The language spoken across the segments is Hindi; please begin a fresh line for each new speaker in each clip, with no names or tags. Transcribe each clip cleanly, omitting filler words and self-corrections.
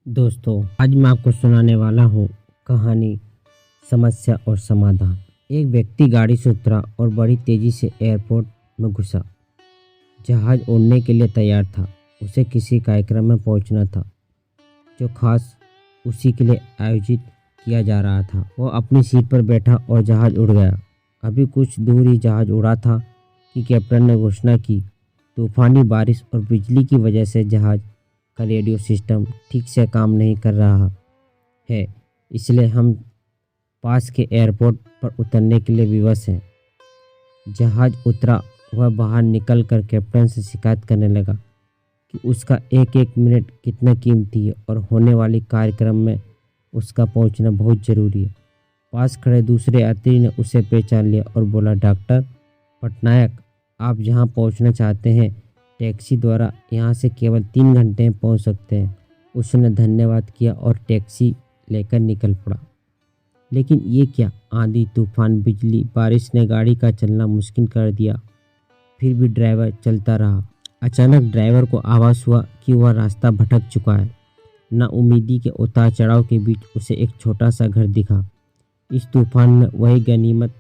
दोस्तों, आज मैं आपको सुनाने वाला हूँ कहानी समस्या और समाधान। एक व्यक्ति गाड़ी से उतरा और बड़ी तेजी से एयरपोर्ट में घुसा। जहाज उड़ने के लिए तैयार था। उसे किसी कार्यक्रम में पहुंचना था जो खास उसी के लिए आयोजित किया जा रहा था। वो अपनी सीट पर बैठा और जहाज उड़ गया। अभी कुछ दूर ही जहाज उड़ा था कि कैप्टन ने घोषणा की, तूफानी बारिश और बिजली की वजह से जहाज का रेडियो सिस्टम ठीक से काम नहीं कर रहा है, इसलिए हम पास के एयरपोर्ट पर उतरने के लिए विवश हैं। जहाज उतरा। वह बाहर निकलकर कैप्टन से शिकायत करने लगा कि उसका एक एक मिनट कितना कीमती है और होने वाली कार्यक्रम में उसका पहुंचना बहुत ज़रूरी है। पास खड़े दूसरे यात्री ने उसे पहचान लिया और बोला, डॉक्टर पटनायक, आप जहां पहुंचना चाहते हैं टैक्सी द्वारा यहाँ से केवल 3 घंटे में पहुँच सकते हैं। उसने धन्यवाद किया और टैक्सी लेकर निकल पड़ा। लेकिन ये क्या, आंधी तूफान बिजली बारिश ने गाड़ी का चलना मुश्किल कर दिया। फिर भी ड्राइवर चलता रहा। अचानक ड्राइवर को आभास हुआ कि वह रास्ता भटक चुका है। नाउम्मीदी के उतार चढ़ाव के बीच उसे एक छोटा सा घर दिखा। इस तूफान में वही गनीमत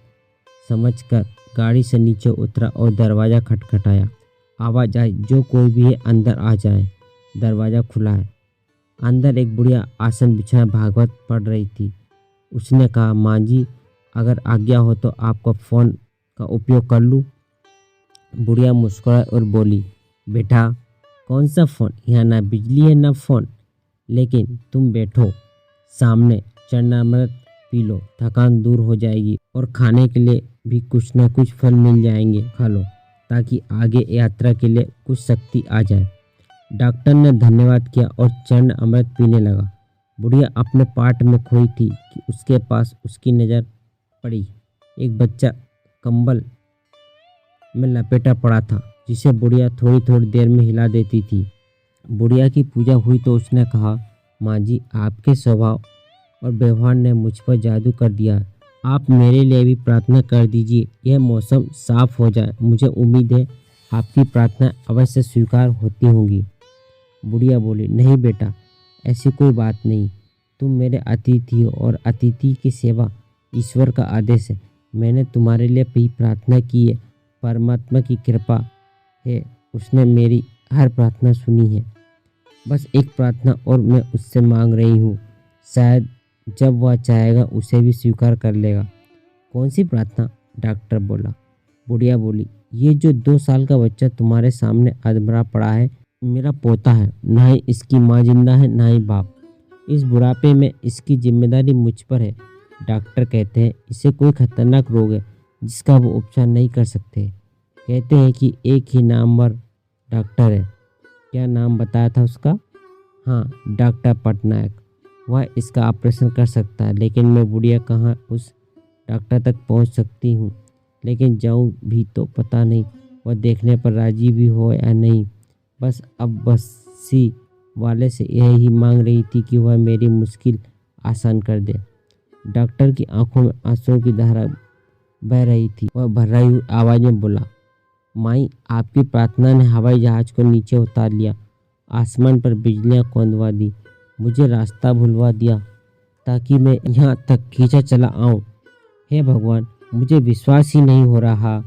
समझकर गाड़ी से नीचे उतरा और दरवाज़ा खटखटाया। आवाज़ आई, जो कोई भी है अंदर आ जाए। दरवाज़ा खुला है। अंदर एक बुढ़िया आसन बिछाए भागवत पढ़ रही थी। उसने कहा, माँ जी, अगर आज्ञा हो तो आपका फ़ोन का उपयोग कर लूँ। बुढ़िया मुस्कुराई और बोली, बेटा कौन सा फ़ोन, यहाँ ना बिजली है ना फ़ोन। लेकिन तुम बैठो, सामने चरणामृत पी लो, थकान दूर हो जाएगी और खाने के लिए भी कुछ ना कुछ फल मिल जाएंगे, खा लो ताकि आगे यात्रा के लिए कुछ शक्ति आ जाए। डॉक्टर ने धन्यवाद किया और चरण अमृत पीने लगा। बुढ़िया अपने पाठ में खोई थी कि उसके पास उसकी नज़र पड़ी। एक बच्चा कंबल में लपेटा पड़ा था जिसे बुढ़िया थोड़ी थोड़ी देर में हिला देती थी। बुढ़िया की पूजा हुई तो उसने कहा, माँ जी, आपके स्वभाव और व्यवहार ने मुझ पर जादू कर दिया है। आप मेरे लिए भी प्रार्थना कर दीजिए, यह मौसम साफ हो जाए। मुझे उम्मीद है आपकी प्रार्थना अवश्य स्वीकार होती होंगी। बुढ़िया बोली, नहीं बेटा, ऐसी कोई बात नहीं। तुम मेरे अतिथि हो और अतिथि की सेवा ईश्वर का आदेश है। मैंने तुम्हारे लिए भी प्रार्थना की है। परमात्मा की कृपा है, उसने मेरी हर प्रार्थना सुनी है। बस एक प्रार्थना और मैं उससे मांग रही हूँ, शायद जब वह चाहेगा उसे भी स्वीकार कर लेगा। कौन सी प्रार्थना? डॉक्टर बोला। बुढ़िया बोली, ये जो 2 साल का बच्चा तुम्हारे सामने अधमरा पड़ा है, मेरा पोता है। ना ही इसकी माँ जिंदा है, ना ही बाप। इस बुढ़ापे में इसकी जिम्मेदारी मुझ पर है। डॉक्टर कहते हैं इसे कोई खतरनाक रोग है जिसका वो उपचार नहीं कर सकते। कहते हैं कि एक ही नामवर डॉक्टर है। क्या नाम बताया था उसका? हाँ, डॉक्टर पटनायक। वह इसका ऑपरेशन कर सकता है। लेकिन मैं बुढ़िया कहाँ उस डॉक्टर तक पहुँच सकती हूँ। लेकिन जाऊँ भी तो पता नहीं वह देखने पर राजी भी हो या नहीं। बस अब बस्सी वाले से यही मांग रही थी कि वह मेरी मुश्किल आसान कर दे। डॉक्टर की आंखों में आंसुओं की धारा बह रही थी। वह भर्राई हुई आवाज़ में बोला, माई, आपकी प्रार्थना ने हवाई जहाज को नीचे उतार लिया, आसमान पर बिजलियाँ कौंधवा दी, मुझे रास्ता भुलवा दिया ताकि मैं यहाँ तक खींचा चला आऊँ। हे भगवान, मुझे विश्वास ही नहीं हो रहा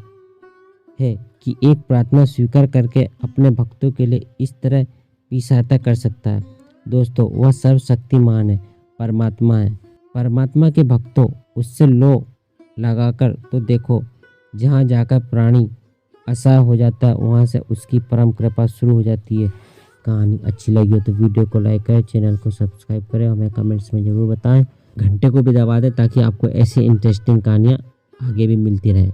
है कि एक प्रार्थना स्वीकार करके अपने भक्तों के लिए इस तरह भी सहायता कर सकता है। दोस्तों, वह सर्वशक्तिमान है, परमात्मा है। परमात्मा के भक्तों, उससे लो लगाकर तो देखो। जहाँ जाकर प्राणी असहाय हो जाता है, वहाँ से उसकी परम कृपा शुरू हो जाती है। कहानी अच्छी लगी हो तो वीडियो को लाइक करें, चैनल को सब्सक्राइब करें, हमें कमेंट्स में ज़रूर बताएं। घंटे को भी दबा दें ताकि आपको ऐसी इंटरेस्टिंग कहानियाँ आगे भी मिलती रहें।